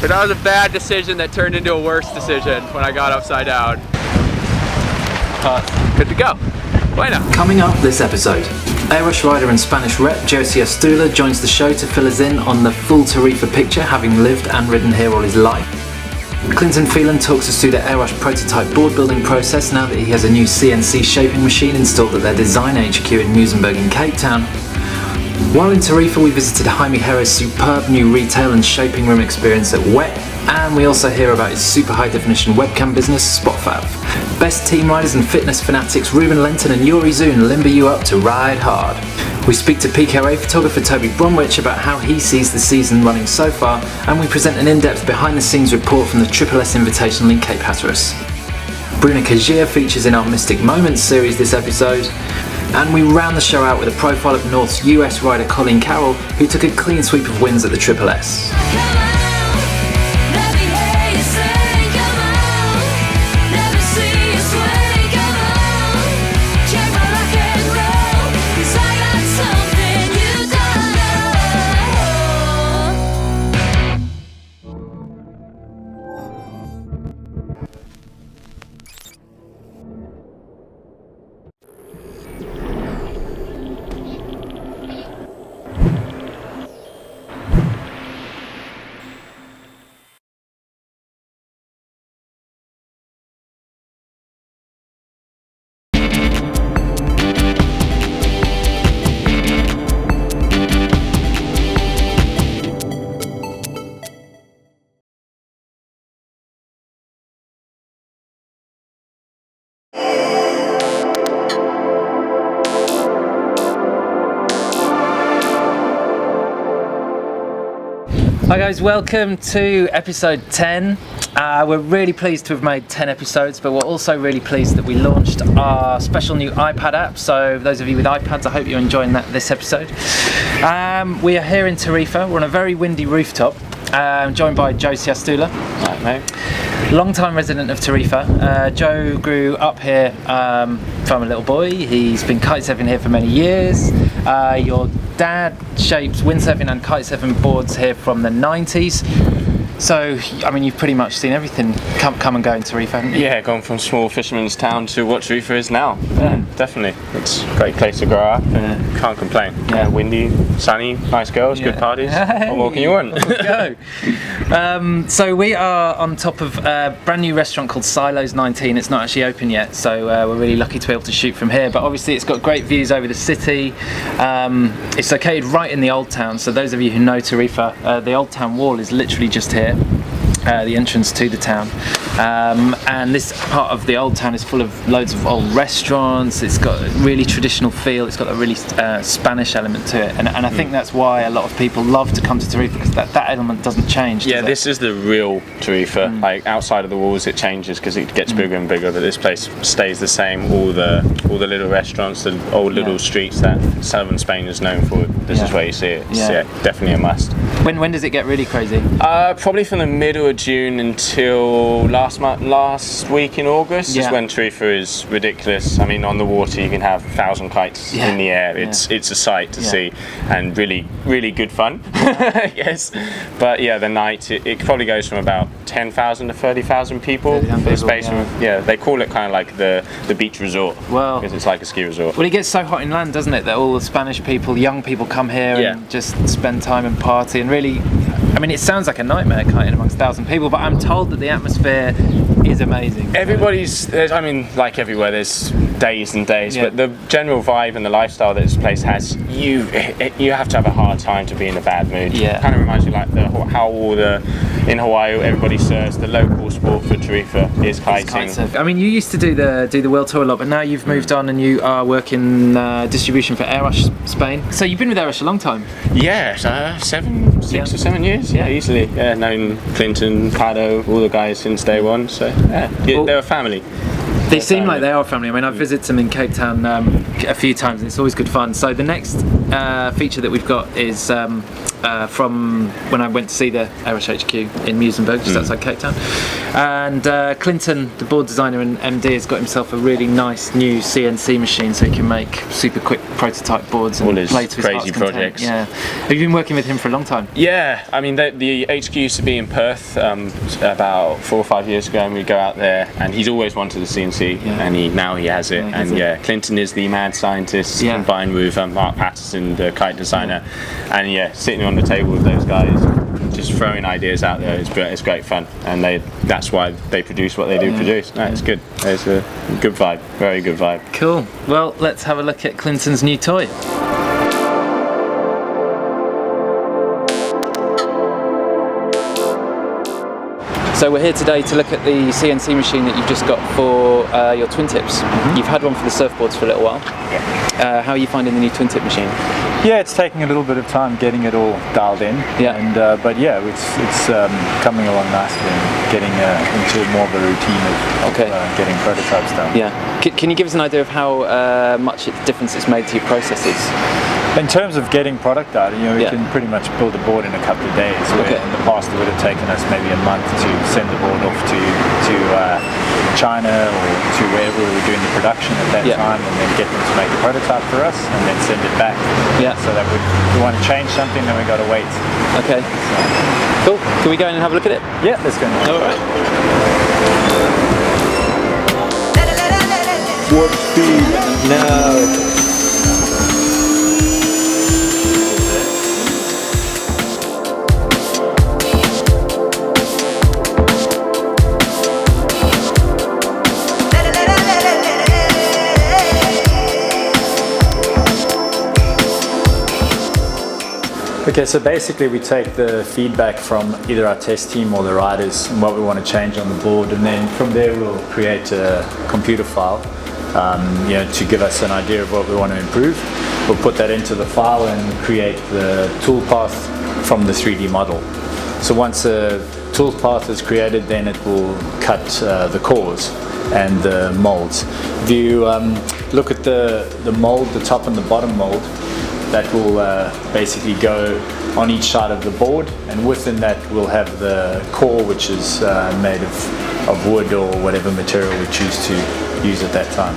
But that was a bad decision that turned into a worse decision when I got upside down. Good to go. Bueno. Coming up this episode, Airush rider and Spanish rep Jo Ciastula joins the show to fill us in on the full Tarifa picture, having lived and ridden here all his life. Clinton Filen talks us through the Airush prototype board building process now that he has a new CNC shaping machine installed at their design HQ in Muizenberg in Cape Town. While in Tarifa, we visited Jaime Herraiz's superb new retail and shaping room experience at Wet, and we also hear about his super high definition webcam business, SpotFab. Best team riders and fitness fanatics Ruben, Lenten and Youri Zoon limber you up to ride hard. We speak to PKRA photographer Toby Bromwich about how he sees the season running so far, and we present an in-depth behind-the-scenes report from the S Invitational in Cape Hatteras. Bruna Kajiya features in our Mystic Moments series this episode, and we round the show out with a profile of North's US rider Colleen Carroll, who took a clean sweep of wins at the S. Hi guys, welcome to episode 10. We're really pleased to have made 10 episodes, but we're also really pleased that we launched our special new iPad app. So those of you with iPads, I hope you're enjoying this episode. We are here in Tarifa. We're on a very windy rooftop, joined by Jo Ciastula. Right, mate. Long-time resident of Tarifa. Jo grew up here from a little boy. He's been kitesurfing here for many years. Your dad shaped windsurfing and kitesurfing boards here from the 90s. So, I mean, you've pretty much seen everything come and go in Tarifa, haven't you? Yeah, gone from small fisherman's town to what Tarifa is now. Yeah, definitely. It's a great place to grow up and can't complain. Yeah, windy, sunny, nice girls, good parties. What more can you want? Let's go. So we are on top of a brand new restaurant called Silos 19. It's not actually open yet, so we're really lucky to be able to shoot from here. But obviously it's got great views over the city. It's located right in the Old Town, so those of you who know Tarifa, the Old Town wall is literally just here. The entrance to the town, and this part of the Old Town is full of loads of old restaurants. It's got a really traditional feel. It's got a really Spanish element to it, and I think that's why a lot of people love to come to Tarifa, because that element doesn't change. Yeah, this is the real Tarifa. Like outside of the walls, it changes because it gets bigger and bigger, but this place stays the same. All the little restaurants, the old little streets that southern Spain is known for. This is where you see it. Yeah, definitely a must. When does it get really crazy? Probably from the middle of June until last week in August is when Tarifa is ridiculous. I mean, on the water you can have 1,000 kites in the air. It's a sight to see, and really good fun. Yes, but yeah, the night it probably goes from about 10,000 to 30,000 people. The space they call it kind of like the beach resort. Well, because it's like a ski resort. Well, it gets so hot in land, doesn't it, that all the Spanish people, young people, come here and just spend time and party and really. I mean, it sounds like a nightmare kiting amongst 1,000 people, but I'm told that the atmosphere is amazing. I mean, like everywhere, there's days and days, but the general vibe and the lifestyle that this place has, you have to have a hard time to be in a bad mood. Yeah. It kind of reminds you like how in Hawaii everybody surfs. The local sport for Tarifa is kiting. I mean, you used to do the world tour a lot, but now you've moved on and you are working distribution for Airush Spain. So you've been with Airush a long time. Yeah, 6 or 7 years. Yeah, easily. Yeah, known Clinton, Carroll, all the guys since day one. So they're a family. They seem like they are family. I mean, I've visited them in Cape Town a few times, and it's always good fun. So the next feature that we've got is from when I went to see the Airush HQ in Muizenberg, just outside Cape Town. And Clinton, the board designer and MD, has got himself a really nice new CNC machine, so he can make super quick prototype boards and play to his crazy projects. Yeah. Have you been working with him for a long time? Yeah, I mean the HQ used to be in Perth about 4 or 5 years ago, and we go out there, and he's always wanted a CNC, and now he has it. Clinton is the mad scientist combined with Mark Patterson, the kite designer, and sitting on the table with those guys, just throwing ideas out there. It's great fun, and that's why they produce what they do produce. No, it's good. It's a good vibe, very good vibe. Cool. Well, let's have a look at Clinton's new toy. So we're here today to look at the CNC machine that you've just got for your twin tips. You've had one for the surfboards for a little while. How are you finding the new twin tip machine? Yeah, it's taking a little bit of time getting it all dialed in. But it's coming along nicely and getting into more of a routine of getting prototypes done. Yeah. Can you give us an idea of how much difference it's made to your processes? In terms of getting product out, we can pretty much build a board in a couple of days. Where in the past it would have taken us maybe a month to send the board off to China or to wherever we were doing the production at that time, and then get them to make a prototype for us and then send it back. So that we want to change something, then we got to wait. Okay. Cool. Can we go in and have a look at it? Yeah, let's go. All right. Warp speed. No. Okay, so basically we take the feedback from either our test team or the riders and what we want to change on the board, and then from there we'll create a computer file to give us an idea of what we want to improve. We'll put that into the file and create the toolpath from the 3D model. So once the toolpath is created, then it will cut the cores and the molds. If you look at the mold, the top and the bottom mold, that will basically go on each side of the board, and within that we'll have the core, which is made of wood or whatever material we choose to use at that time.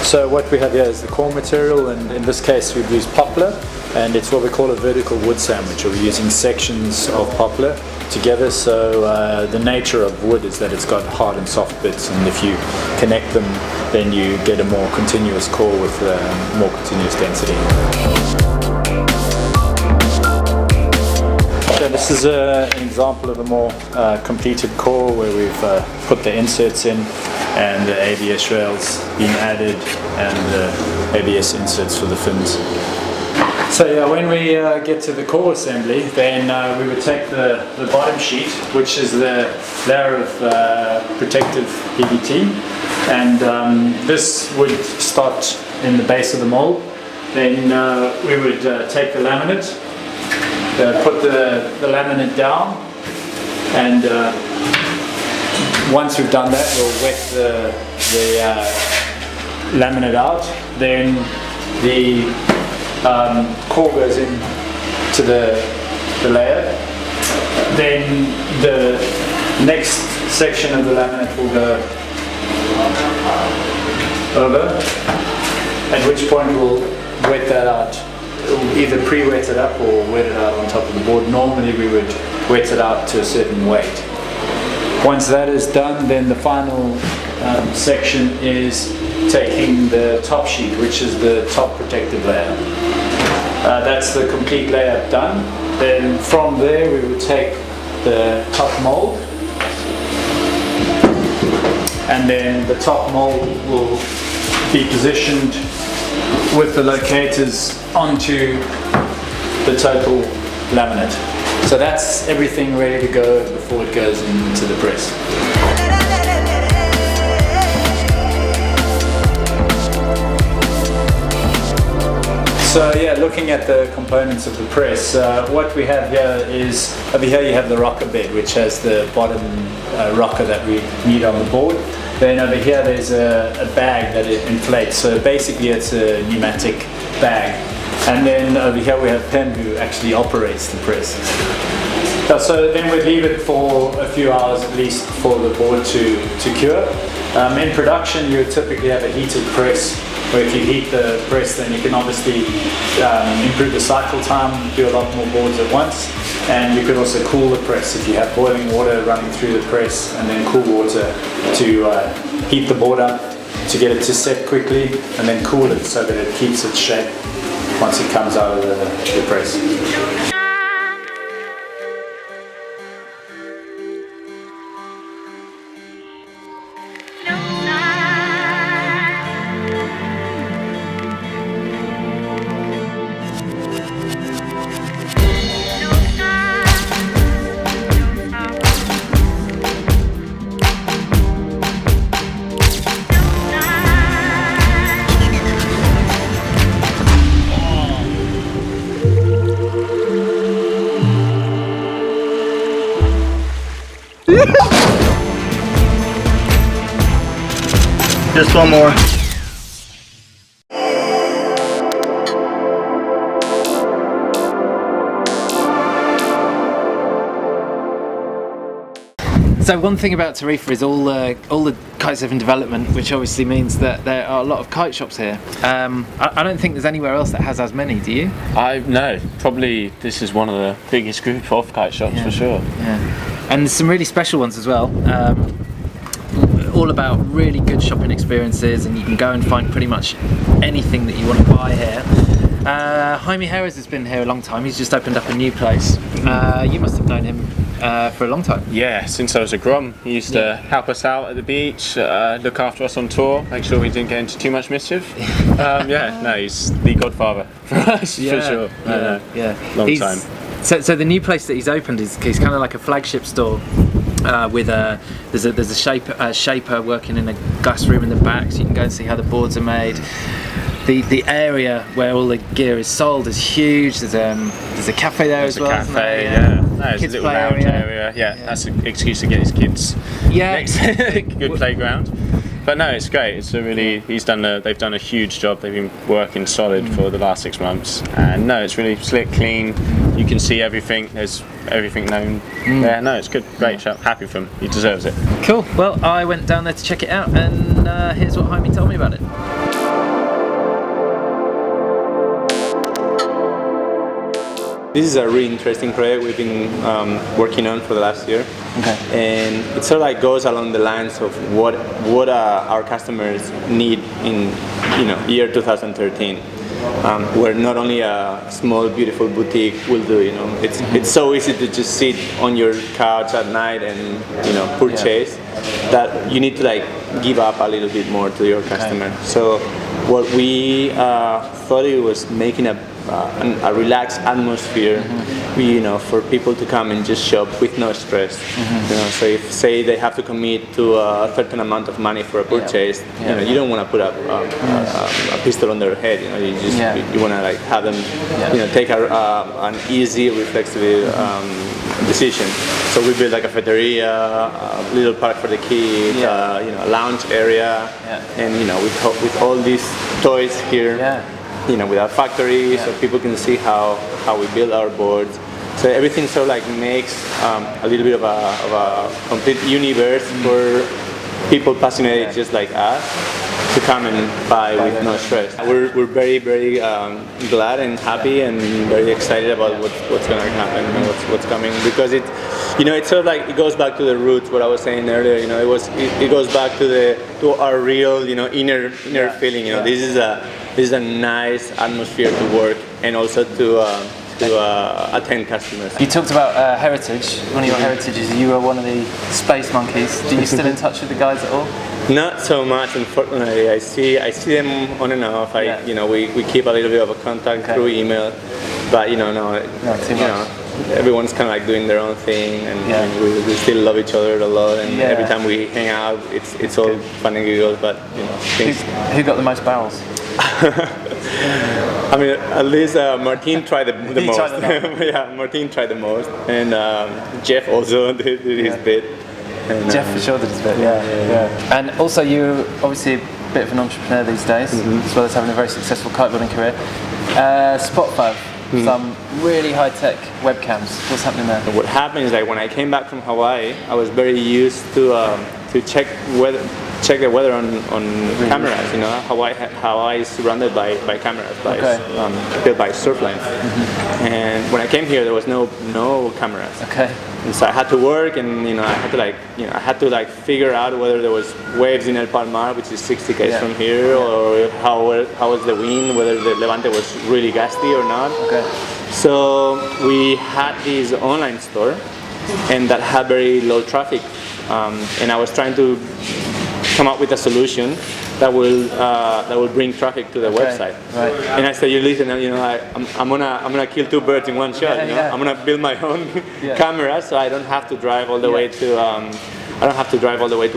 So what we have here is the core material, and in this case we've used poplar, and it's what we call a vertical wood sandwich. We're using sections of poplar together, so the nature of wood is that it's got hard and soft bits, and if you connect them then you get a more continuous core with more continuous density. So this is an example of a more completed core where we've put the inserts in and the ABS rails being added and the ABS inserts for the fins. So when we get to the core assembly, then we would take the bottom sheet, which is the layer of protective PVT, and this would start in the base of the mold. Then we would take the laminate, put the laminate down, and once we've done that, we'll wet the laminate out. Then the core goes in to the layer. Then the next section of the laminate will go over, at which point we'll wet that out. We'll either pre-wet it up or wet it out on top of the board. Normally we would wet it out to a certain weight. Once that is done, then the final section is taking the top sheet, which is the top protective layer. That's the complete layer done. Then from there we would take the top mold, and then the top mold will be positioned with the locators onto the total laminate. So that's everything ready to go before it goes into the press. So yeah, looking at the components of the press, what we have here is, over here you have the rocker bed, which has the bottom rocker that we need on the board. Then over here there's a bag that it inflates. So basically it's a pneumatic bag. And then over here we have Pen, who actually operates the press. So then we'd leave it for a few hours at least for the board to cure. In production you would typically have a heated press, where if you heat the press then you can obviously improve the cycle time, do a lot more boards at once. And you could also cool the press if you have boiling water running through the press, and then cool water to heat the board up to get it to set quickly, and then cool it so that it keeps its shape once it comes out of the press. Just one more. So one thing about Tarifa is all the kitesurfing development, which obviously means that there are a lot of kite shops here. I don't think there's anywhere else that has as many, do you? No, probably this is one of the biggest group of kite shops for sure. Yeah, and there's some really special ones as well. All about really good shopping experiences, and you can go and find pretty much anything that you want to buy here. Jaime Herraiz has been here a long time. He's just opened up a new place. You must have known him for a long time. Yeah, since I was a grom. He used to help us out at the beach, look after us on tour, make sure we didn't get into too much mischief. He's the godfather for us, for sure. Long time. So the new place that he's opened is kind of like a flagship store. With there's a shaper working in a glass room in the back, so you can go and see how the boards are made. The area where all the gear is sold is huge. There's a cafe there as well. There's a cafe, There's a little lounge area. That's an excuse to get his kids next good playground. But no, it's great. It's they've done a huge job. They've been working solid for the last 6 months, and no, it's really slick, clean. You can see everything. There's everything known there. No, it's good. Great shop. Happy for him. He deserves it. Cool. Well, I went down there to check it out, and here's what Jaime told me about it. This is a really interesting project we've been working on for the last year. Okay. And it sort of like goes along the lines of what our customers need in year 2013. Where not only a small beautiful boutique will do, it's so easy to just sit on your couch at night and purchase that you need to like give up a little bit more to your customer. So what we thought it was making a relaxed atmosphere, for people to come and just shop with no stress. So if say they have to commit to a certain amount of money for a purchase, you don't want to put a pistol on their head. You want to like have them, take an easy, reflexive decision. So we built like a cafeteria, a little park for the kids, a lounge area, and with all these toys here. With our factory, so people can see how we build our boards. So everything sort of like makes a little bit of a complete universe for people passionate just like us to come and buy with no stress. We're very, very glad and happy and very excited about what's going to happen and what's coming, because it's sort of like it goes back to the roots. What I was saying earlier, it goes back to our real, inner feeling. This is a nice atmosphere to work and also to attend customers. You talked about heritage. One of your heritages, you were one of the space monkeys. Do you still in touch with the guys at all? Not so much, unfortunately. I see them on and off. We keep a little bit of a contact through email, but everyone's kind of like doing their own thing, and we still love each other a lot. And every time we hang out, it's all fun and giggles. But things. Who got the most barrels? I mean, at least Martin tried the most. Martin tried the most, and Jeff also did his bit. And, Jeff shouldered his bit, yeah. And also you obviously a bit of an entrepreneur these days, as well as having a very successful kiteboarding career. Spot5, some really high-tech webcams. What's happening there? What happened is that when I came back from Hawaii, I was very used to check the weather on cameras. You know, Hawaii is surrounded by cameras, built by Surfline. And when I came here, there was no cameras. Okay. And so I had to work, and I had to figure out whether there was waves in El Palmar, which is 60 km from here, or how was the wind, whether the Levante was really gusty or not. Okay. So we had this online store, and that had very low traffic, and I was trying to come up with a solution that will bring traffic to the website. Right. And I said, listen, I'm gonna kill two birds in one shot. I'm gonna build my own camera, so I don't have to drive all the way to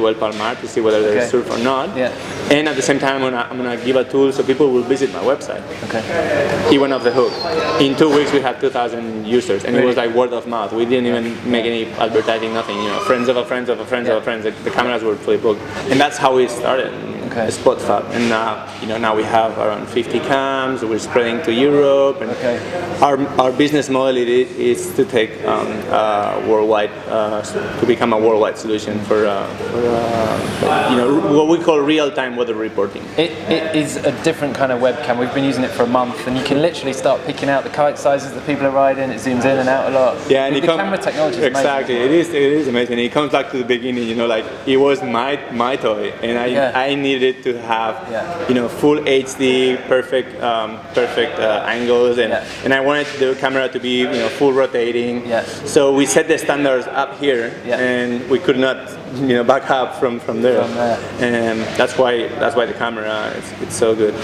El Palmar to see whether there's surf or not. Yeah. And at the same time, I'm gonna give a tool so people will visit my website. Okay. It went off the hook. In 2 weeks, we had 2,000 users, and it was like word of mouth. We didn't even make any advertising, nothing. Friends of a friends of a friends of a friends. The cameras were fully booked, and that's how we started. Spot5, and now we have around 50 cams. We're spreading to Europe, and our business model is to take worldwide, to become a worldwide solution for what we call real-time weather reporting. It is a different kind of webcam. We've been using it for a month, and you can literally start picking out the kite sizes that people are riding. It zooms in and out a lot. Yeah, and the camera technology is exactly. amazing. It is amazing. It comes back to the beginning. It was my toy, and I needed to have full HD, perfect angles, and I wanted the camera to be full rotating. So we set the standards up here, and we could not back up from there. And that's why the camera it's so good.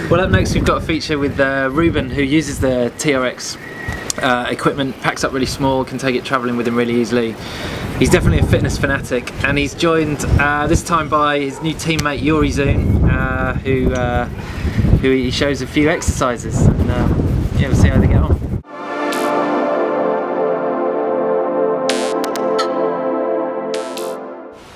Well, up next we've got a feature with Ruben, who uses the TRX equipment, packs up really small, can take it travelling with him really easily. He's definitely a fitness fanatic, and he's joined this time by his new teammate Youri Zoon, who he shows a few exercises, and we'll see how they get on.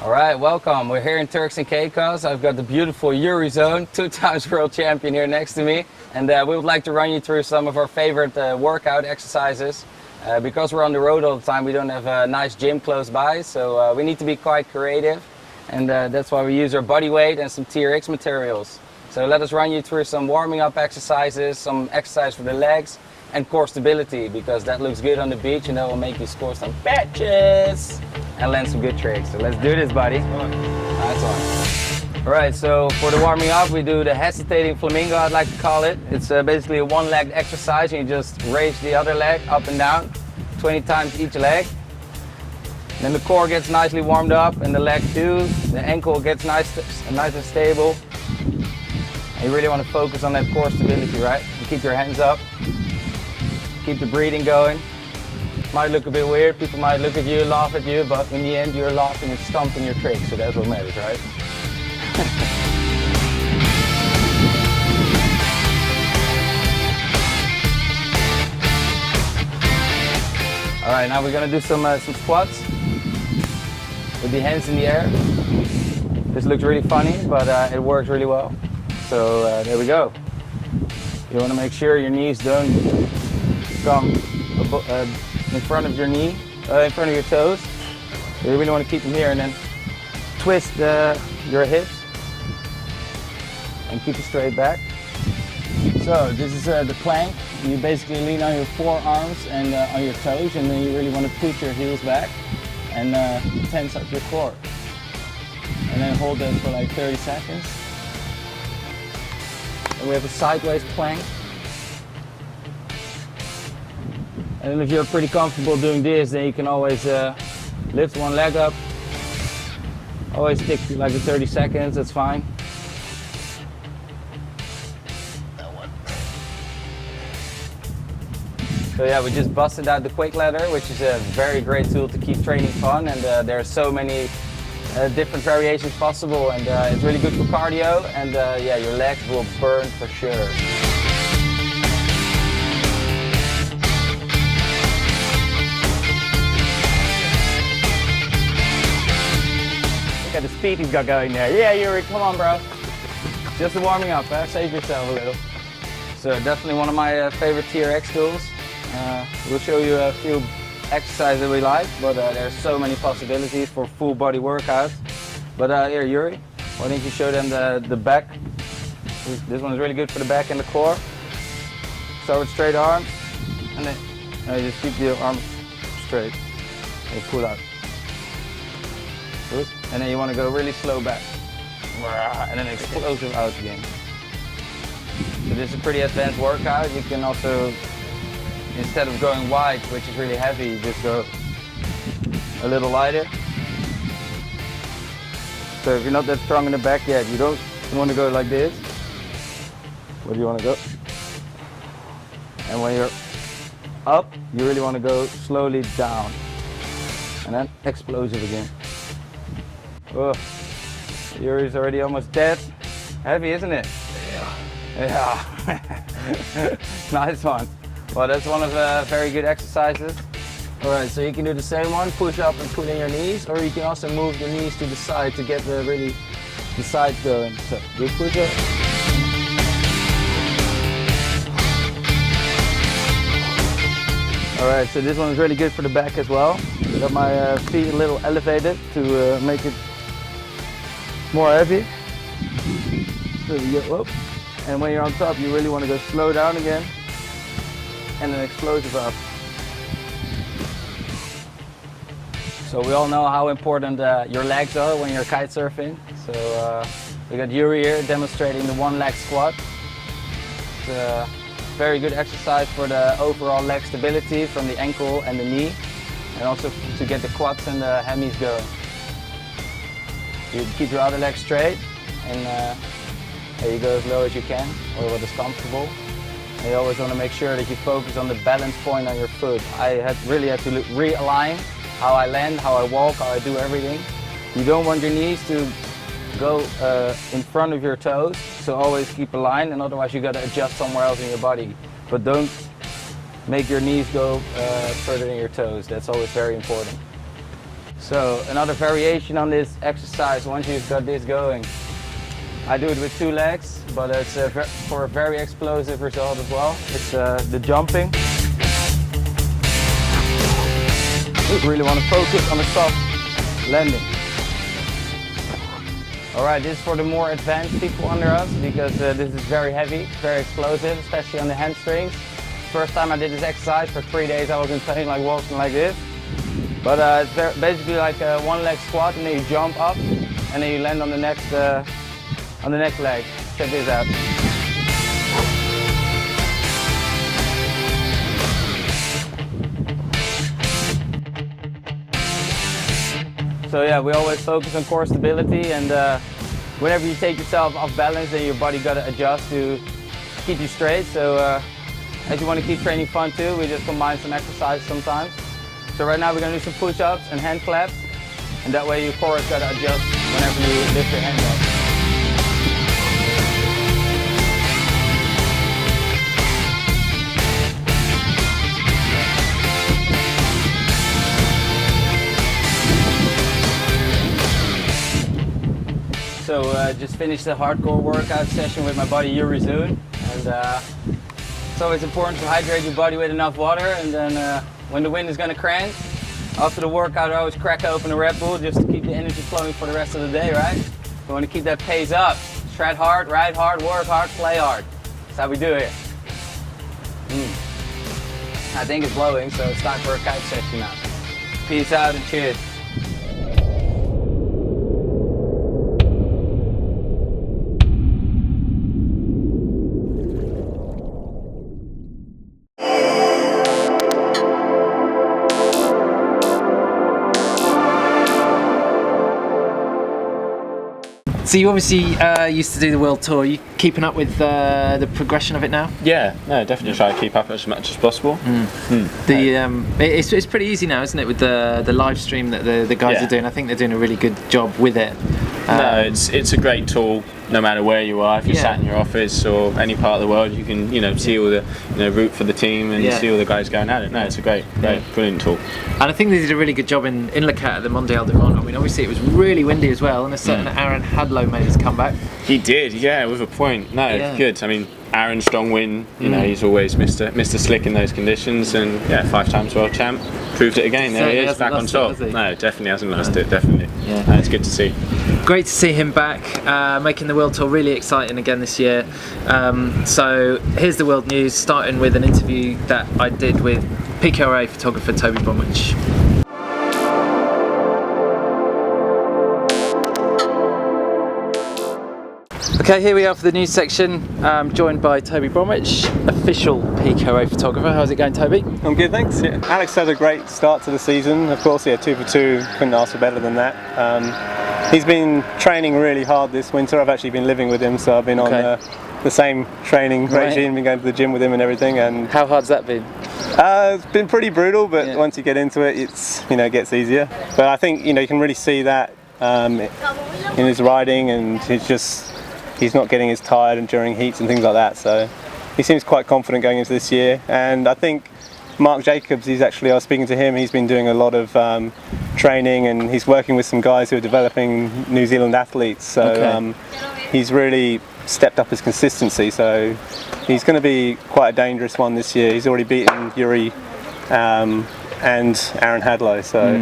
Alright, welcome. We're here in Turks and Caicos. I've got the beautiful Youri Zoon, 2-time world champion here next to me. And we would like to run you through some of our favorite workout exercises. Because we're on the road all the time, we don't have a nice gym close by, so we need to be quite creative. And that's why we use our body weight and some TRX materials. So let us run you through some warming up exercises, some exercise for the legs, and core stability, because that looks good on the beach and that will make you score some patches and land some good tricks. So let's do this, buddy. That's on. Alright, so for the warming up, we do the hesitating flamingo, I'd like to call it. It's basically a one-legged exercise, and you just raise the other leg up and down 20 times each leg. Then the core gets nicely warmed up, and the leg too. The ankle gets nice and stable. And you really want to focus on that core stability, right? And keep your hands up. Keep the breathing going. Might look a bit weird, people might look at you, laugh at you, but in the end you're laughing and stomping your tricks, so that's what matters, right? Alright, now we're going to do some squats with the hands in the air. This looks really funny, but it works really well. So there we go. You want to make sure your knees don't come in front of your knee, in front of your toes. So you really want to keep them here, and then twist your hips and keep it straight back. So this is the plank. You basically lean on your forearms and on your toes, and then you really want to push your heels back and tense up your core. And then hold that for like 30 seconds. And we have a sideways plank. And if you're pretty comfortable doing this, then you can always lift one leg up. Always stick to like 30 seconds, that's fine. So yeah, we just busted out the quick ladder, which is a very great tool to keep training fun, and there are so many different variations possible, and it's really good for cardio, and yeah, your legs will burn for sure. Look at the speed he's got going there. Yeah, Youri, come on, bro. Just warming up, save yourself a little. So definitely one of my favorite TRX tools. We'll show you a few exercises that we like, but there's so many possibilities for full body workouts. But here, Youri, why don't you show them the back? This one is really good for the back and the core. Start with straight arms, and then you just keep the arms straight. And pull out. Good. And then you want to go really slow back. And then explosive out again. So this is a pretty advanced workout. You can also, instead of going wide, which is really heavy, you just go a little lighter. So if you're not that strong in the back yet, you don't want to go like this. Where do you want to go? And when you're up, you really want to go slowly down. And then explosive again. Oh, Youri's already almost dead. Heavy, isn't it? Yeah. Nice one. Well, that's one of the very good exercises. All right, so you can do the same one, push up and put in your knees, or you can also move the knees to the side to get the sides going. So, good push up. All right, so this one is really good for the back as well. I got my feet a little elevated to make it more heavy. There we go. Whoop. And when you're on top, you really want to go slow down again and then explosive up. So we all know how important your legs are when you're kite surfing. So we got Youri here demonstrating the one leg squat. It's a very good exercise for the overall leg stability from the ankle and the knee, and also to get the quads and the hammies going. You keep your other leg straight, and you go as low as you can, or what is comfortable. And you always want to make sure that you focus on the balance point on your foot. I really had to realign how I land, how I walk, how I do everything. You don't want your knees to go in front of your toes, so always keep a line, and otherwise you got to adjust somewhere else in your body. But don't make your knees go further than your toes. That's always very important. So another variation on this exercise, once you've got this going, I do it with 2 legs, but it's for a very explosive result as well. It's the jumping. You really want to focus on the soft landing. All right, this is for the more advanced people under us, because this is very heavy, very explosive, especially on the hamstrings. First time I did this exercise, for 3 days I was in pain, like walking like this. But it's basically like a one leg squat, and then you jump up, and then you land on the next leg. Check this out. So yeah, we always focus on core stability, and whenever you take yourself off balance, then your body got to adjust to keep you straight. So as you want to keep training fun too, we just combine some exercises sometimes. So right now we're going to do some push-ups and hand claps, and that way your core has got to adjust whenever you lift your hand up. So just finished a hardcore workout session with my buddy Youri Zoon, and it's always important to hydrate your body with enough water, and then when the wind is going to crank, after the workout I always crack open a Red Bull just to keep the energy flowing for the rest of the day, right? We want to keep that pace up. Shred hard, ride hard, work hard, play hard. That's how we do it. I think it's blowing, so it's time for a kite session now. Peace out and cheers. So you obviously used to do the world tour. Are you keeping up with the progression of it now? Yeah, no, definitely try to keep up as much as possible. It's pretty easy now, isn't it, with the live stream that the guys are doing? I think they're doing a really good job with it. No, it's a great tool. No matter where you are, if you're sat in your office or any part of the world, you can see all the root for the team and see all the guys going at it. No, it's a great, brilliant tool. And I think they did a really good job in Le Cat at the Mondial de Monde. I mean, obviously it was really windy as well, and a certain Aaron Hadlow made his comeback. He did, yeah, with a point. No, good. I mean, Aaron strong win. He's always Mr. Slick in those conditions, and 5-time world champ. Proved it again. There he is, back on top. No, definitely hasn't lost it. Definitely. Yeah, no, it's good to see. Great to see him back, making the world tour really exciting again this year. So here's the world news, starting with an interview that I did with PKRA photographer Toby Bromwich. Okay, here we are for the news section. I'm joined by Toby Bromwich, official PKRA photographer. How's it going, Toby? I'm good, thanks. Yeah. Alex had a great start to the season. Of course, 2 for 2, couldn't ask for better than that. He's been training really hard this winter. I've actually been living with him, so I've been on the same training regime, been going to the gym with him and everything. And how hard's that been? It's been pretty brutal, but once you get into it, it's it gets easier. But I think you can really see that in his riding, and he's not getting as tired during heats and things like that. So he seems quite confident going into this year. And I think Mark Jacobs, I was speaking to him, he's been doing a lot of training, and he's working with some guys who are developing New Zealand athletes. So he's really stepped up his consistency. So he's going to be quite a dangerous one this year. He's already beaten Youri and Aaron Hadlow. So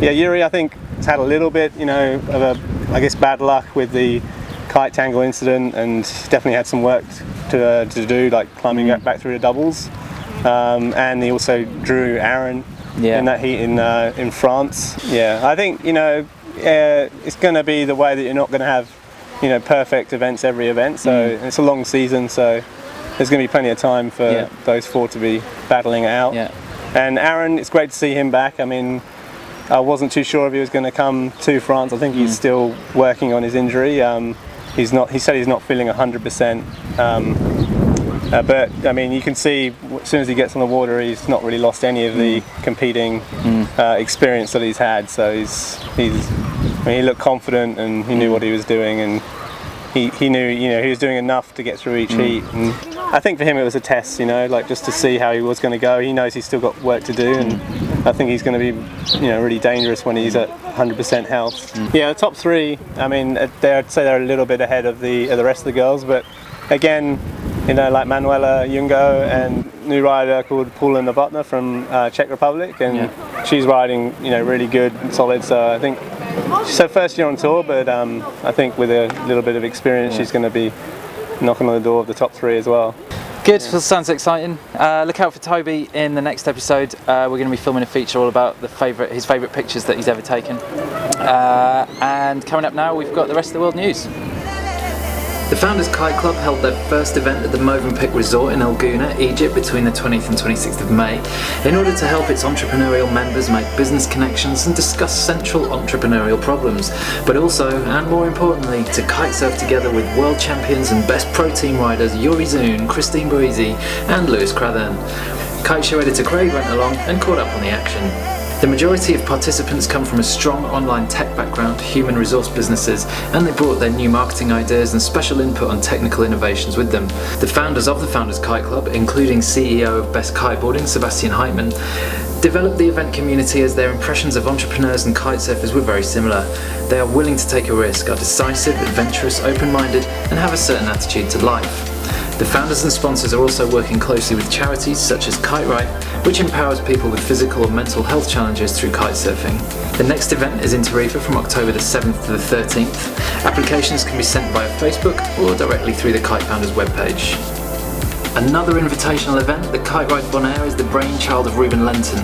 Youri, I think, has had a little bit, of bad luck with the kite tangle incident, and definitely had some work to do, like climbing back through the doubles. And he also drew Aaron in that heat in France. Yeah, I think it's going to be the way that you're not going to have perfect events every event. So it's a long season, so there's going to be plenty of time for those 4 to be battling it out. Yeah. And Aaron, it's great to see him back. I mean, I wasn't too sure if he was going to come to France. I think he's still working on his injury. He said he's not feeling 100%. But I mean, you can see as soon as he gets on the water, he's not really lost any of the competing experience that he's had. So he looked confident, and he knew what he was doing, and he knew he was doing enough to get through each heat. And I think for him it was a test, just to see how he was going to go. He knows he's still got work to do, and I think he's going to be really dangerous when he's at 100% health. Yeah, the top 3, I mean, I'd say they're a little bit ahead of the rest of the girls, but again, like Manuela Jungo and new rider called Paula Novotná from Czech Republic, and she's riding really good and solid. So I think she's her first year on tour, but I think with a little bit of experience, she's going to be knocking on the door of the top 3 as well. Good, well, sounds exciting. Look out for Toby in the next episode. We're going to be filming a feature all about his favourite pictures that he's ever taken. And coming up now, we've got the rest of the world news. The Founders Kite Club held their first event at the Movenpick Resort in El Gouna, Egypt, between the 20th and 26th of May, in order to help its entrepreneurial members make business connections and discuss central entrepreneurial problems, but also, and more importantly, to kitesurf together with world champions and best pro team riders Youri Zoon, Christine Boise and Lewis Crathern. Kite Show editor Craig went along and caught up on the action. The majority of participants come from a strong online tech background, human resource businesses, and they brought their new marketing ideas and special input on technical innovations with them. The founders of the Founders Kite Club, including CEO of Best Kiteboarding, Sebastian Heitman, developed the event community as their impressions of entrepreneurs and kitesurfers were very similar. They are willing to take a risk, are decisive, adventurous, open-minded, and have a certain attitude to life. The founders and sponsors are also working closely with charities such as Kite Right, which empowers people with physical or mental health challenges through kitesurfing. The next event is in Tarifa from October the 7th to the 13th. Applications can be sent via Facebook or directly through the Kite Founders webpage. Another invitational event, the Kite Ride Bonaire, is the brainchild of Ruben Lenten,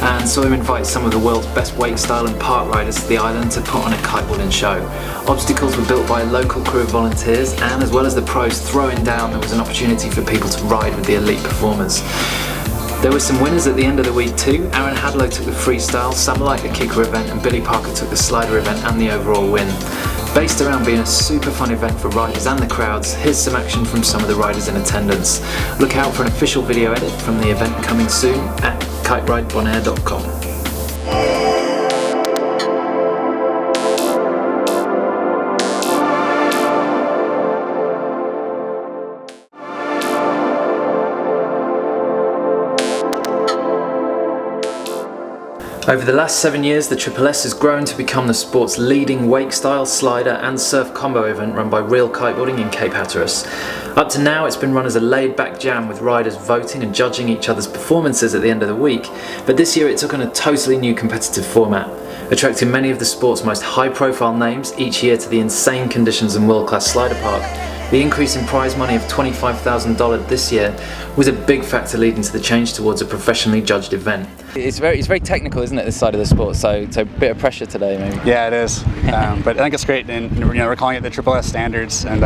and saw him invite some of the world's best wake style and park riders to the island to put on a kiteboarding show. Obstacles were built by a local crew of volunteers, and as well as the pros throwing down, there was an opportunity for people to ride with the elite performers. There were some winners at the end of the week too. Aaron Hadlow took the freestyle, Sam Light the kicker event, and Billy Parker took the slider event and the overall win. Based around being a super fun event for riders and the crowds, here's some action from some of the riders in attendance. Look out for an official video edit from the event coming soon at kiteridebonair.com. Over the last 7 years, the Triple S has grown to become the sport's leading wake-style, slider and surf combo event run by Real Kiteboarding in Cape Hatteras. Up to now, it's been run as a laid-back jam with riders voting and judging each other's performances at the end of the week, but this year it took on a totally new competitive format, attracting many of the sport's most high-profile names each year to the insane conditions and world-class slider park. The increase in prize money of $25,000 this year was a big factor leading to the change towards a professionally judged event. It's very technical, isn't it, this side of the sport? So a bit of pressure today, maybe. Yeah, it is. But I think it's great, and we're calling it the Triple S standards, and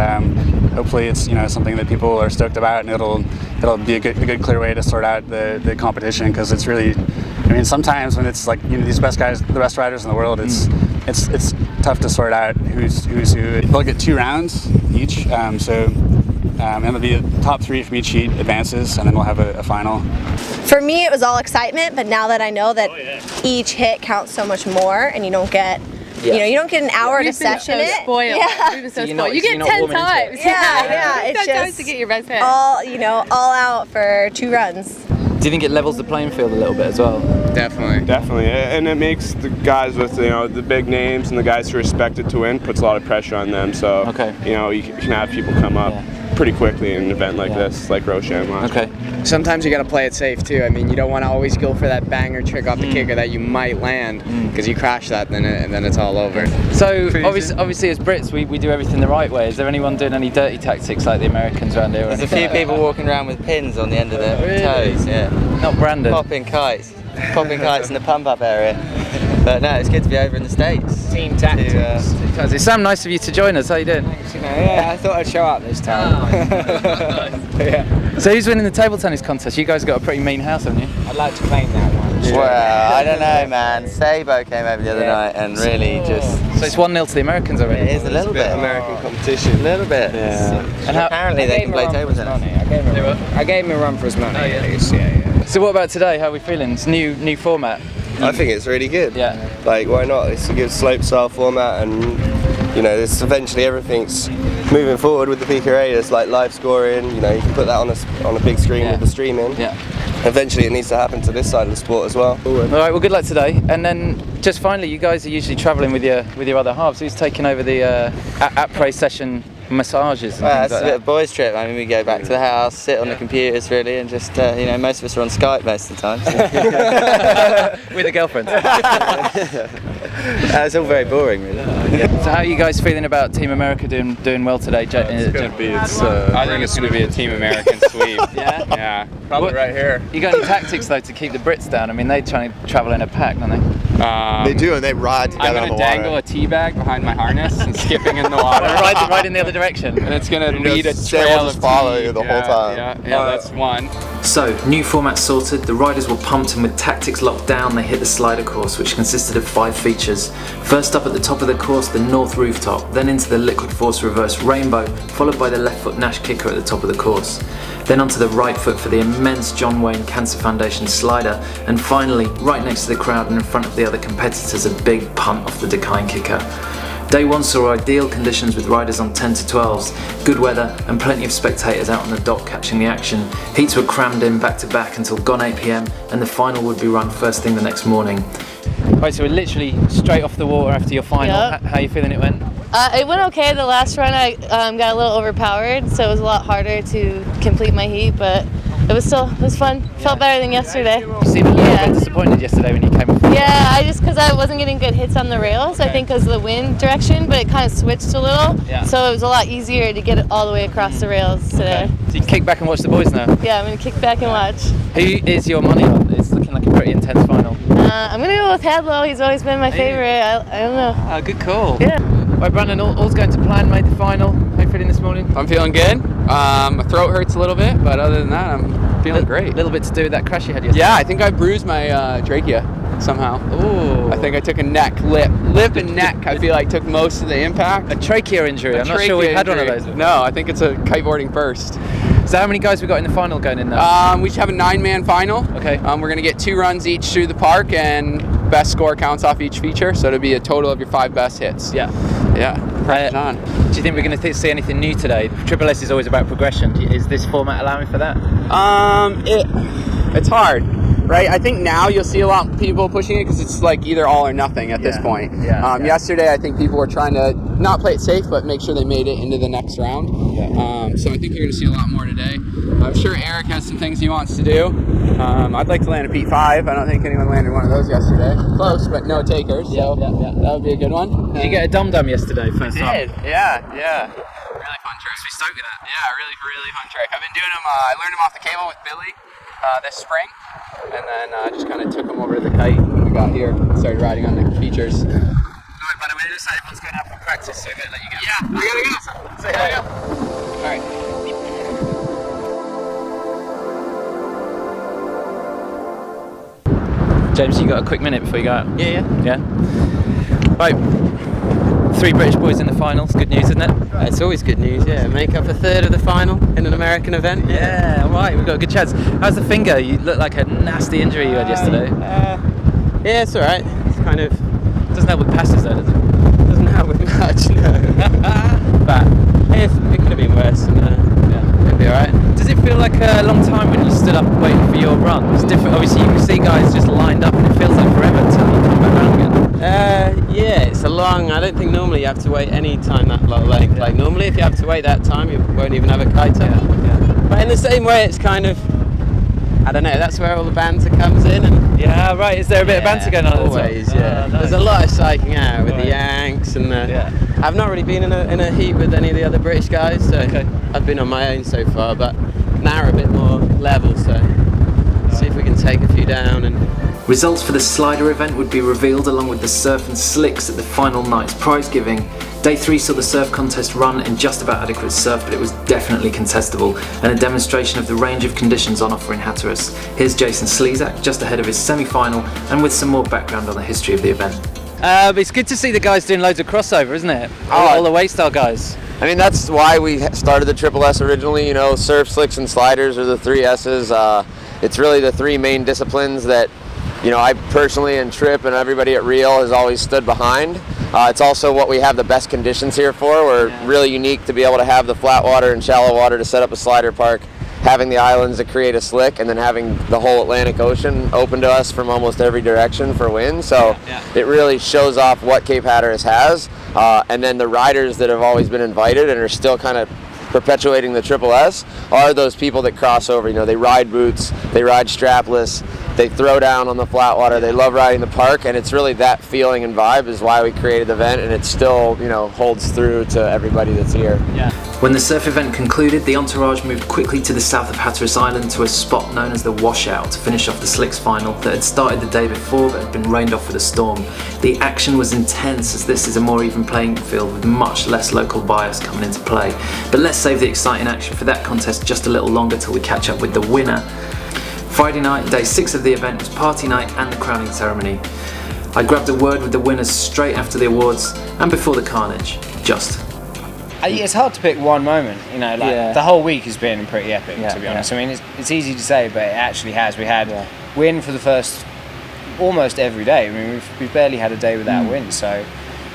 hopefully it's something that people are stoked about, and it'll be a good clear way to sort out the competition, because it's really, sometimes when it's like these best guys, the best riders in the world, it's tough to sort out who's who. They'll get 2 rounds each, and it'll be the top 3 from each heat advances, and then we'll have a final. For me, it was all excitement, but now that I know that each hit counts so much more, and you don't get, you don't get an hour to session it. Spoiled. Yeah. We've been so spoiled. You get 10 times. Yeah. It's 10 times just to get your best hit. all out for 2 runs. Do you think it levels the playing field a little bit as well? Definitely, and it makes the guys with the big names and the guys who are expected to win, puts a lot of pressure on them. So you can have people come up pretty quickly in an event like this, like Roshan last year. Sometimes you got to play it safe too. You don't want to always go for that banger trick off the kicker that you might land, because you crash that, then it's all over. So obviously as Brits, we do everything the right way. Is there anyone doing any dirty tactics like the Americans around here? There's a few people walking around with pins on the end of their toes. Yeah. Not branded. Popping kites in the pump-up area. But no, it's good to be over in the States. Team tactics. It's Sam, nice of you to join us. How you doing? Yeah, I thought I'd show up this time. So who's winning the table tennis contest? You guys got a pretty mean house, haven't you? I'd like to claim that one. Well, I don't know, man. Sabo came over the other night and really just... So it's 1-0 to the Americans already? It is a little bit. American competition. A little bit. Yeah. And apparently they can play table tennis. I gave him a run for his money. So what about today? How are we feeling? It's new format. I think it's really good. Yeah. Like, why not? It's a good slope style format, and this eventually everything's moving forward with the PKA. It's like live scoring. You can put that on a big screen with the streaming. Yeah. Eventually, it needs to happen to this side of the sport as well. All right. Well, good luck today. And then just finally, you guys are usually travelling with your other halves. Who's taking over the après session massages? Well, it's a bit of a boys' trip. We go back to the house, sit on the computers really, and just most of us are on Skype most of the time. So. With a girlfriend. It's all very boring, really. So how are you guys feeling about Team America doing well today? I think it's going to be a Team American sweep. Yeah. Probably right here. You got any tactics though to keep the Brits down? They try to travel in a pack, don't they? They do, and they ride together on the water. I'm going to dangle a tea bag behind my harness and skipping in the water. right in the other direction. And it's going to lead a trail of follow you the whole time. Yeah, that's one. So, new format sorted, the riders were pumped, and with tactics locked down, they hit the slider course, which consisted of 5 features. First up at the top of the course, the North Rooftop, then into the Liquid Force Reverse Rainbow, followed by the left foot Nash Kicker at the top of the course. Then onto the right foot for the immense John Wayne Cancer Foundation slider, and finally, right next to the crowd and in front of the other competitors, a big punt off the Decline Kicker. Day 1 saw ideal conditions with riders on 10 to 12s, good weather and plenty of spectators out on the dock catching the action. Heats were crammed in back to back until gone 8 PM, and the final would be run first thing the next morning. Right, so we're literally straight off the water after your final. Yep. How are you feeling it went? It went okay. The last run I got a little overpowered, so it was a lot harder to complete my heat, but it was fun. Felt better than yesterday. You seemed a little bit disappointed yesterday when you came off. Yeah, because I wasn't getting good hits on the rails, I think because of the wind direction, but it kind of switched a little, so it was a lot easier to get it all the way across the rails today. So you can kick back and watch the boys now? Yeah, I'm going to kick back and watch. Who is your money on? It's looking like a pretty intense final. I'm going to go with Hadlow. He's always been my favorite. I don't know. Oh, good call. Yeah. Right, Brandon, all's going to plan, made the final. How are you feeling this morning? I'm feeling good. My throat hurts a little bit, but other than that, I'm feeling great. A little bit to do with that crash you had yesterday. Yeah, I think I bruised my trachea somehow. Ooh. I think I took a lip and neck. I feel like took most of the impact. A trachea injury. I'm not sure we've had one of those. No, I think it's a kiteboarding first. So how many guys we got in the final going in now? We should have a 9-man final. Okay. We're gonna get 2 runs each through the park, and best score counts off each feature. So it'll be a total of your 5 best hits. Yeah. Pressure's on. Do you think we're going to see anything new today? Triple S is always about progression. Is this format allowing for that? It's hard, right? I think now you'll see a lot of people pushing it because it's like either all or nothing at this point. Yesterday, I think people were trying to not play it safe, but make sure they made it into the next round. So I think you're going to see a lot more today. I'm sure Eric has some things he wants to do. I'd like to land a P5. I don't think anyone landed one of those yesterday. Close, but no takers. So that would be a good one. Did you get a dum-dum yesterday? First time? I did. Yeah. Really fun trick. We stoked with that. Yeah, really fun trick. I've been doing them. I learned them off the cable with Billy this spring, and then just kind of took them over to the kite when we got here and started riding on the features. By the way, decided everyone's going to have practice, so I'm going to let you go. Yeah, we gotta go. Say hi. All right. James, you got a quick minute before you go out? Yeah. Right. 3 British boys in the finals. Good news, isn't it? It's always good news, yeah. Make up a third of the final in an American event. Yeah, right. We've got a good chance. How's the finger? You look like a nasty injury you had yesterday. Yeah, it's alright. It's kind of... Doesn't help with passes though, does it? Doesn't help with much, no. But it could have been worse. It'll be alright. Does it feel like a long time when you stood up waiting for your run? It's different. Obviously, you can see guys just lined up, and it feels like forever until you come back around again. Yeah, it's a long. I don't think normally you have to wait any time that long. Like normally, if you have to wait that time, you won't even have a kite up. But in the same way, it's kind of. I don't know. That's where all the banter comes in. And yeah, right. Is there a bit of banter going on? Always, yeah. Nice. There's a lot of psyching out with the Yanks and I've not really been in a heat with any of the other British guys, so I've been on my own so far. But now we're a bit more level, so see if we can take a few down. And results for the slider event would be revealed along with the surf and slicks at the final night's prize giving. Day 3 saw the surf contest run in just about adequate surf, but it was definitely contestable, and a demonstration of the range of conditions on offer in Hatteras. Here's Jason Slezak just ahead of his semi-final and with some more background on the history of the event. It's good to see the guys doing loads of crossover, isn't it? All the Waystyle guys. I mean, that's why we started the Triple S originally. You know, surf, slicks, and sliders are the 3 S's. It's really the 3 main disciplines that, you know, I personally and Trip and everybody at Reel has always stood behind. It's also what we have the best conditions here for. We're really unique to be able to have the flat water and shallow water to set up a slider park, having the islands to create a slick, and then having the whole Atlantic Ocean open to us from almost every direction for wind. So it really shows off what Cape Hatteras has. And then the riders that have always been invited and are still kind of perpetuating the Triple S are those people that cross over. You know, they ride boots, they ride strapless, they throw down on the flat water, they love riding the park, and it's really that feeling and vibe is why we created the event, and it still, you know, holds through to everybody that's here. When the surf event concluded, the entourage moved quickly to the south of Hatteras Island to a spot known as the Washout to finish off the slicks final that had started the day before but had been rained off with a storm. The action was intense, as this is a more even playing field with much less local bias coming into play. But let's save the exciting action for that contest just a little longer till we catch up with the winner. Friday night, day 6 of the event, was party night and the crowning ceremony. I grabbed a word with the winners straight after the awards and before the carnage. It's hard to pick one moment, you know, like the whole week has been pretty epic, to be honest. I mean, it's easy to say, but it actually has. We had win for the first almost every day. I mean, we've barely had a day without win, so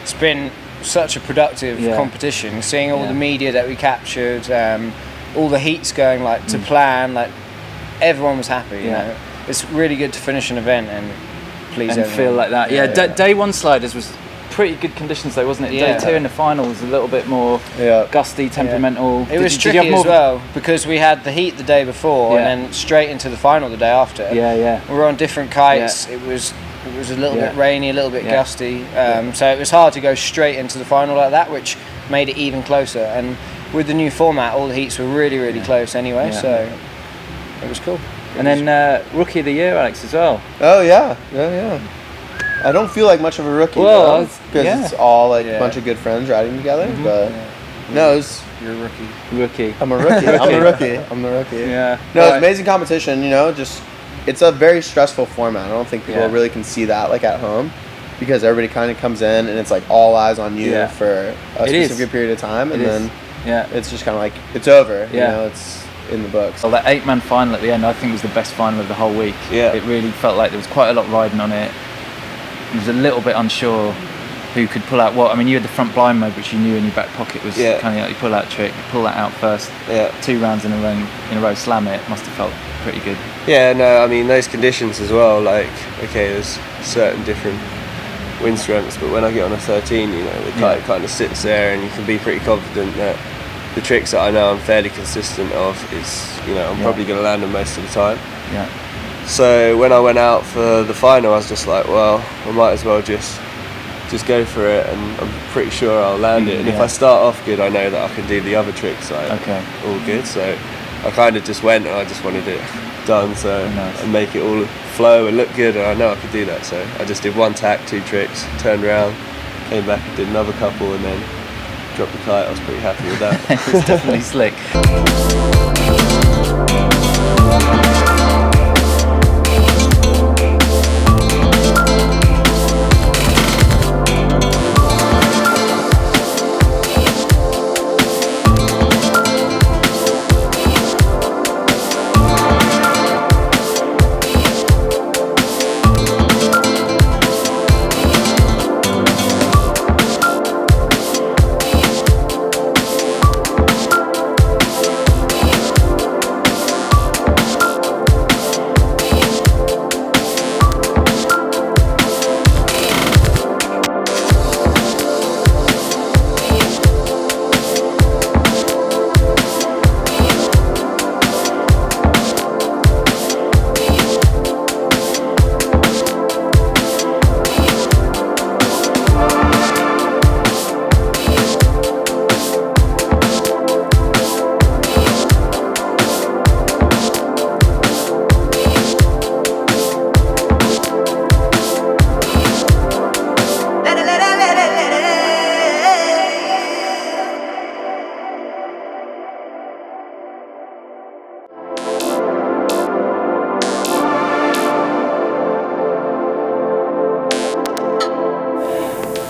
it's been such a productive competition. Seeing all the media that we captured, all the heats going like to plan, like everyone was happy. You know, it's really good to finish an event and please everyone. Feel like that. Day 1 sliders was pretty good conditions though, wasn't it? Day 2 in the final was a little bit more gusty, temperamental. It was tricky as well because we had the heat the day before and then straight into the final the day after. We were on different kites. It was a little bit rainy, a little bit gusty, so it was hard to go straight into the final like that, which made it even closer. And with the new format, all the heats were really close anyway, so it was cool. And then Rookie of the Year, Alex, as well. Oh yeah. I don't feel like much of a rookie because it's all like a bunch of good friends riding together. But no, you're a rookie. I'm a rookie. I'm the rookie. Yeah. No, it's amazing competition. You know, just it's a very stressful format. I don't think people really can see that like at home. because everybody kind of comes in and it's like all eyes on you for a specific period of time, and then it's just kind of like it's over. You know, it's in the books. Well, that 8-man final at the end, I think, was the best final of the whole week. Yeah. It really felt like there was quite a lot riding on it. I was a little bit unsure who could pull out what. I mean, you had the front blind mode, which you knew in your back pocket was kind of like you pull that trick, you pull that out first. 2 rounds in a row, slam it. Must have felt pretty good. Yeah, no, I mean those conditions as well. Like, okay, there's certain different wind strengths, but when I get on a 13, you know, the kite kind of sits there, and you can be pretty confident that the tricks that I know I'm fairly consistent of is, you know, I'm probably going to land them most of the time. Yeah. So when I went out for the final, I was just like, well, I might as well just go for it, and I'm pretty sure I'll land it. And if I start off good, I know that I can do the other tricks like all good. So I kind of just went, and I just wanted it done, and make it all flow and look good, and I know I could do that. So I just did 1 tack, 2 tricks, turned around, came back and did another couple, and then dropped the kite. I was pretty happy with that. It was definitely slick.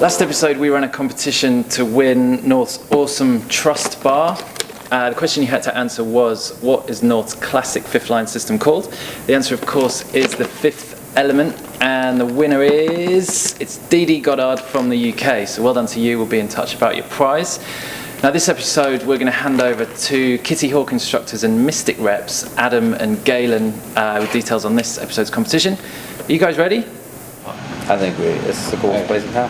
Last episode we ran a competition to win North's awesome Trust Bar. The question you had to answer was, what is North's classic 5th line system called? The answer, of course, is the 5th element, and the winner it's Dee Goddard from the UK. So well done to you. We'll be in touch about your prize. Now this episode we're going to hand over to Kitty Hawk instructors and Mystic reps, Adam and Galen, with details on this episode's competition. Are you guys ready? I think this is the coolest place in town.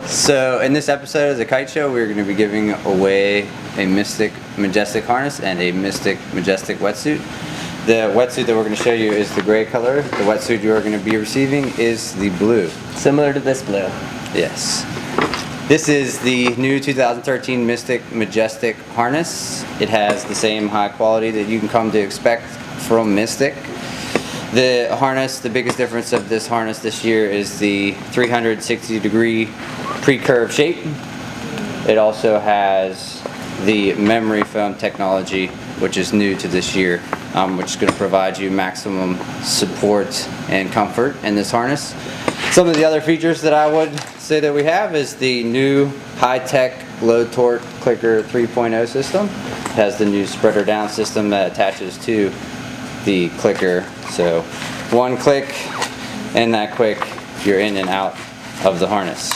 So in this episode of the Kite Show, we're going to be giving away a Mystic Majestic harness and a Mystic Majestic wetsuit. The wetsuit that we're going to show you is the gray color. The wetsuit you're going to be receiving is the blue. Similar to this blue. Yes. This is the new 2013 Mystic Majestic harness. It has the same high quality that you can come to expect from Mystic. The harness, the biggest difference of this harness this year is the 360-degree pre-curve shape. It also has the memory foam technology, which is new to this year, which is going to provide you maximum support and comfort in this harness. Some of the other features that I would say that we have is the new high-tech low torque clicker 3.0 system. It has the new spreader down system that attaches to the clicker. So 1 click, and that quick, you're in and out of the harness.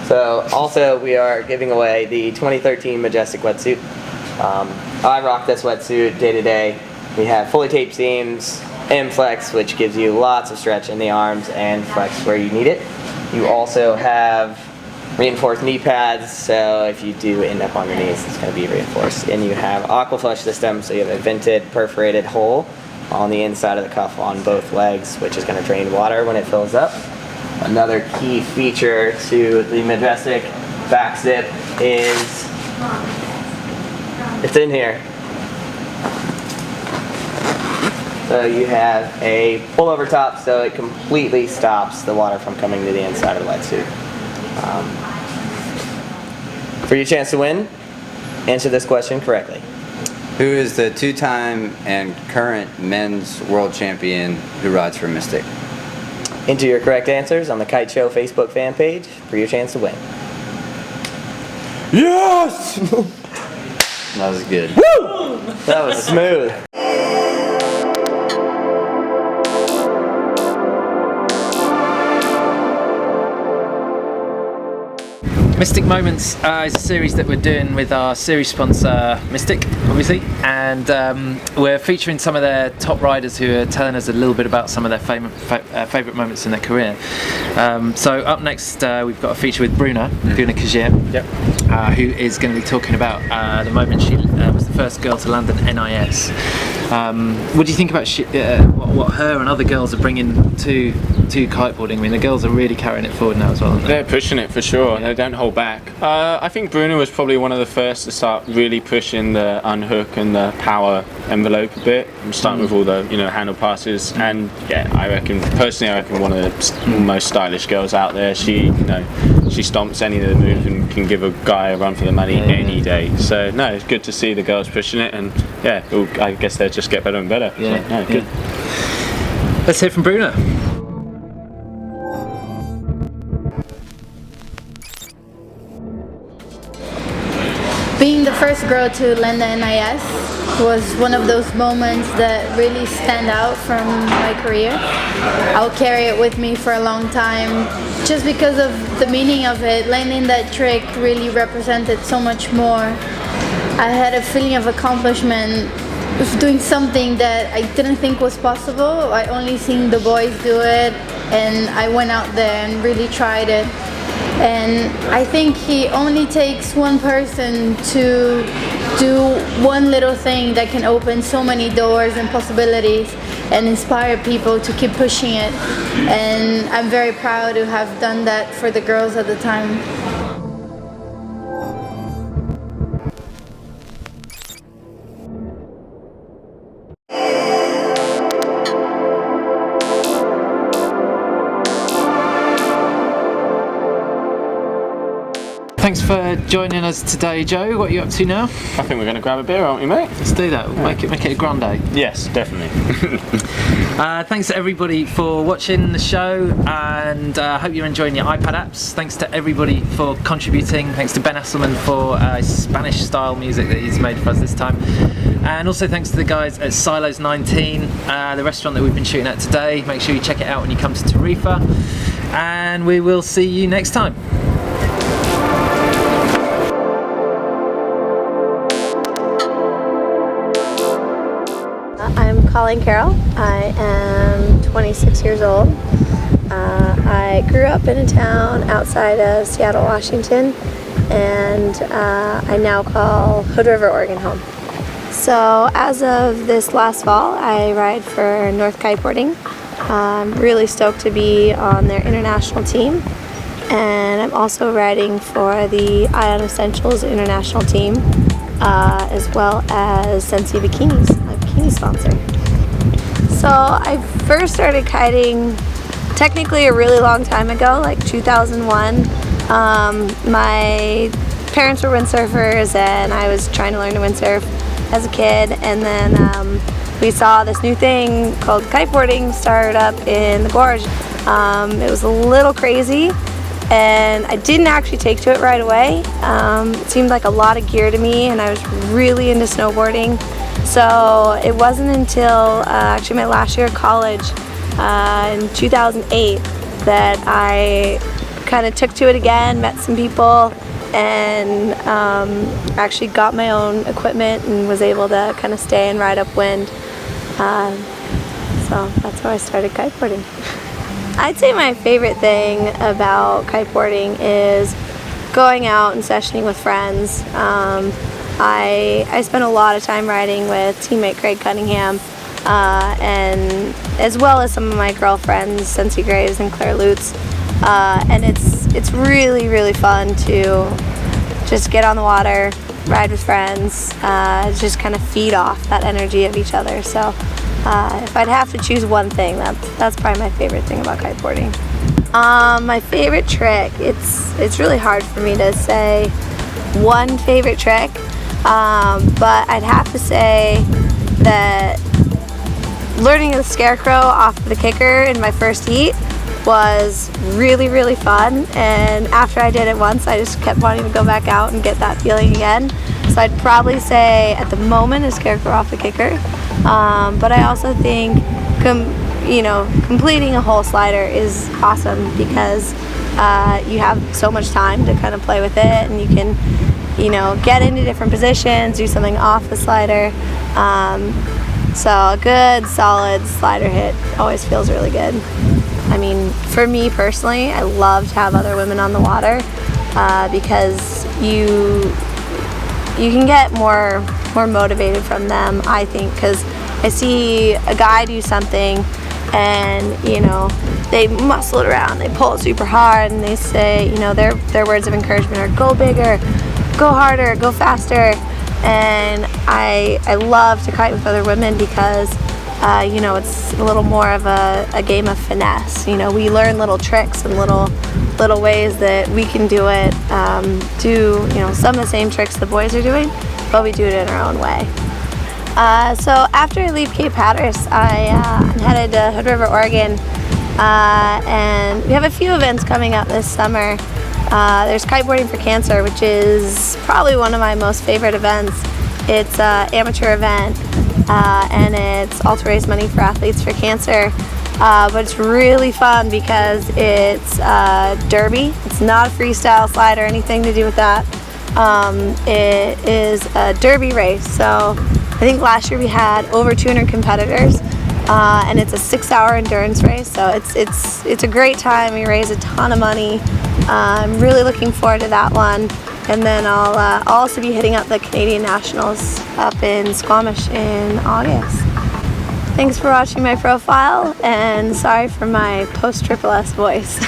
So also we are giving away the 2013 Majestic wetsuit. I rock this wetsuit day to day. We have fully taped seams, M-Flex, which gives you lots of stretch in the arms and flex where you need it. You also have reinforced knee pads, so if you do end up on your knees, it's going to be reinforced. And you have aquaflush system, so you have a vented, perforated hole on the inside of the cuff on both legs, which is going to drain water when it fills up. Another key feature to the Majestic back zip is, it's in here. So you have a pullover top, so it completely stops the water from coming to the inside of the wetsuit. For your chance to win, answer this question correctly. Who is the 2-time and current men's world champion who rides for Mystic? Enter your correct answers on the Kite Show Facebook fan page for your chance to win. Yes! That was good. Woo! That was smooth. Mystic Moments is a series that we're doing with our series sponsor Mystic, obviously, and we're featuring some of their top riders who are telling us a little bit about some of their favourite moments in their career. So up next we've got a feature with Bruna Kajiya, who is going to be talking about the moment she was the first girl to land an NIS. What do you think about what her and other girls are bringing to kiteboarding? I mean, the girls are really carrying it forward now as well, aren't they? They're pushing it for sure. They don't hold back. I think Bruna was probably one of the first to start really pushing the unhook and the power envelope a bit. I'm starting with all the handle passes, and yeah, I reckon one of the most stylish girls out there. She stomps any of the moves and can give a guy a run for the money any day. So no, it's good to see the girls pushing it, and yeah, I guess they'll just get better and better. Yeah, so, no, good. Let's hear from Bruna. Being the first girl to land the NIS was one of those moments that really stand out from my career. I'll carry it with me for a long time just because of the meaning of it. Landing that trick really represented so much more. I had a feeling of accomplishment of doing something that I didn't think was possible. I only seen the boys do it, and I went out there and really tried it. And I think it only takes one person to do one little thing that can open so many doors and possibilities and inspire people to keep pushing it. And I'm very proud to have done that for the girls at the time. Thanks for joining us today, Joe. What are you up to now? I think we're going to grab a beer, aren't we, mate? Let's do that. We'll make it a grande. Yes, definitely. Thanks to everybody for watching the show, and I hope you're enjoying your iPad apps. Thanks to everybody for contributing. Thanks to Ben Asselman for Spanish style music that he's made for us this time. And also thanks to the guys at Silos 19, the restaurant that we've been shooting at today. Make sure you check it out when you come to Tarifa. And we will see you next time. I'm Colleen Carroll. I am 26 years old. I grew up in a town outside of Seattle, Washington, and I now call Hood River, Oregon home. So as of this last fall, I ride for North Kiteboarding. I'm really stoked to be on their international team, and I'm also riding for the Ion Essentials international team, as well as Sensi Bikinis, my bikini sponsor. So I first started kiting technically a really long time ago, like 2001. My parents were windsurfers and I was trying to learn to windsurf as a kid, and then we saw this new thing called kiteboarding start up in the gorge. It was a little crazy, and I didn't actually take to it right away. It seemed like a lot of gear to me, and I was really into snowboarding. So it wasn't until actually my last year of college in 2008 that I kind of took to it again, met some people, and actually got my own equipment and was able to kind of stay and ride upwind. So that's how I started kiteboarding. I'd say my favorite thing about kiteboarding is going out and sessioning with friends. I spent a lot of time riding with teammate Craig Cunningham, and as well as some of my girlfriends, Sensi Graves and Claire Lutz. And it's really, really fun to just get on the water, ride with friends, just kind of feed off that energy of each other. So if I'd have to choose one thing, that's probably my favorite thing about kiteboarding. My favorite trick, it's really hard for me to say one favorite trick. But I'd have to say that learning the scarecrow off the kicker in my first heat was really, really fun, and after I did it once, I just kept wanting to go back out and get that feeling again. So I'd probably say at the moment a scarecrow off the kicker, but I also think completing a whole slider is awesome because you have so much time to kind of play with it, and you can get into different positions, do something off the slider. So a good solid slider hit always feels really good. I mean, for me personally, I love to have other women on the water because you can get more motivated from them, I think, because I see a guy do something and they muscle it around, they pull it super hard, and they say their words of encouragement are go bigger, go harder, go faster. And I love to kite with other women because it's a little more of a game of finesse. We learn little tricks and little ways that we can do it, some of the same tricks the boys are doing, but we do it in our own way. So after I leave Cape Hatteras, I'm headed to Hood River, Oregon, and we have a few events coming up this summer. There's Kiteboarding for Cancer, which is probably one of my most favorite events. It's an amateur event, and it's all to raise money for Athletes for Cancer. But it's really fun because it's derby. It's not a freestyle slide or anything to do with that. It is a derby race. So I think last year we had over 200 competitors, and it's a 6-hour endurance race. So it's a great time. We raise a ton of money. I'm really looking forward to that one. And then I'll also be hitting up the Canadian Nationals up in Squamish in August. Thanks for watching my profile, and sorry for my post-Triple S voice.